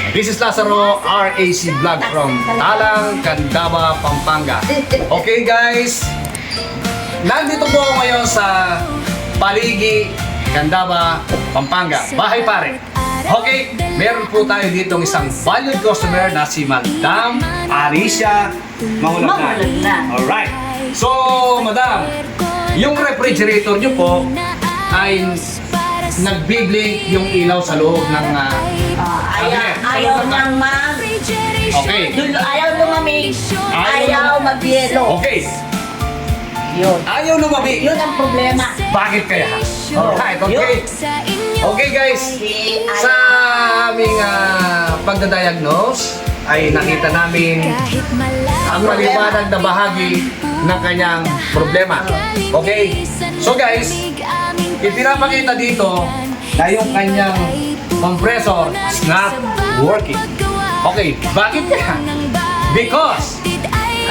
This is Lazaro, RAC Vlog from Talang, Candaba, Pampanga. Okay guys, nandito po ako ngayon sa Paligi, Candaba, Pampanga. Bahay pare. Okay, meron po tayo dito isang valued customer na si Madam Alicia Mahulagnan. Alright. So, Madam, yung refrigerator nyo po ay nagbiblink yung ilaw sa loob ng Ayaw niyang Okay. ayaw lumamig, ayaw mag-yelo. Okay. Yun. Ayaw lumabig. Yun ang problema. Bakit kaya? Alright, okay. Okay guys, sa aming pagdadiagnose ay nakita namin ang maliwanag na bahagi ng kanyang problema. Okay? So guys, ipinapakita dito na yung kanyang compressor is not working. Okay, bakit kaya? Because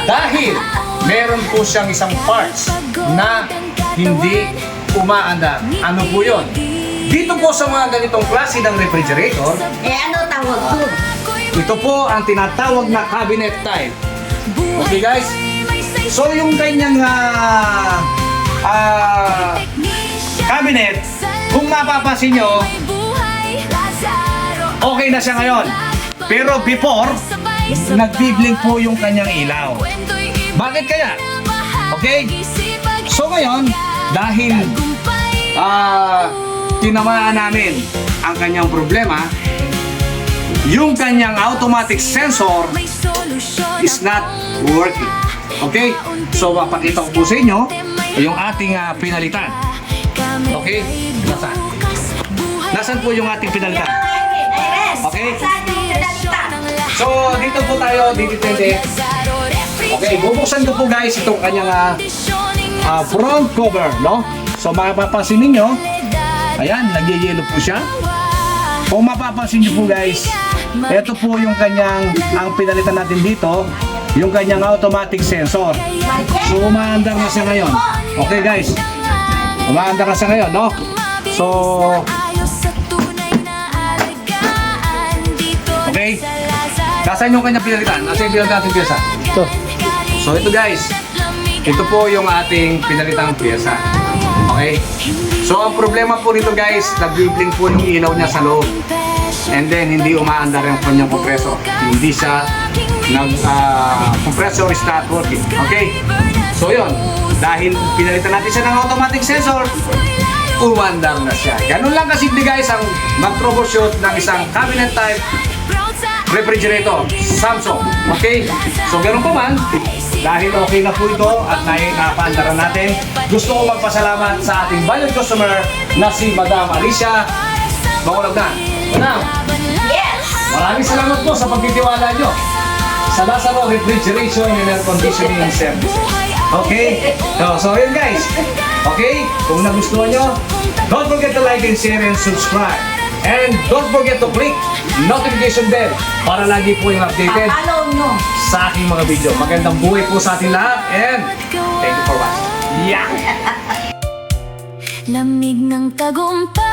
dahil meron po siyang isang parts na hindi umaandar. Ano po yun? Dito po sa mga ganitong klase ng refrigerator, Ano tawag doon? ito po ang tinatawag na cabinet type. Okay guys? So yung kanyang cabinet, kung mapapansin nyo, okay na siya ngayon. Pero before, nagbiblink po yung kanyang ilaw. Bakit kaya? Okay? So ngayon, dahil tinamaan namin ang kanyang problema, yung kanyang automatic sensor is not working. Okay? So mapakita ko po sa inyo yung ating pinalitan. Okay? Nasaan? Nasaan po yung ating pinalitan? Okay? So dito po tayo, didepende. Okay, bubuksan ko po guys itong kanyang front cover, no? So mapapansin ninyo, ayan, nagyayelo po siya. Kung mapapansin nyo po guys, ito po yung kanyang, ang pinalitan natin dito, yung kanyang automatic sensor. So umaandar na siya ngayon. Okay guys, umaandar na siya ngayon, no? So, okay, nasaan yung kanyang pinalitan? Nasaan yung pinalitan natin pyesa? Ito. So ito guys, ito po yung ating pinalitang pyesa. Okay? So ang problema po nito guys, nag-blink po yung ilaw niya sa loob. And then hindi umaandar yung kanyang compressor. Hindi siya compressor is not working. Okay? So yun, dahil pinalitan natin siya ng automatic sensor, umaandar na siya. Ganun lang kasimple guys ang mag-troubleshoot ng isang cabinet type refrigerator, Samsung. Okay? So ganun pa man, dahil okay na po ito at napaandaran natin, gusto ko magpasalamat sa ating valued customer na si Madam Alicia Mahulagnan. Madam, Yes! maraming salamat po sa pagtitiwala nyo sa Lazaro Refrigeration and Air Conditioning Services. Okay? So yun guys. Okay? Kung nagustuhan nyo, don't forget to like and share and subscribe. And don't forget to click notification bell para lagi po yung updated Follow nyo. sa aking mga video. Magandang buhay po sa ating lahat and thank you for watching. Yeah! Lamig ng tagumpay.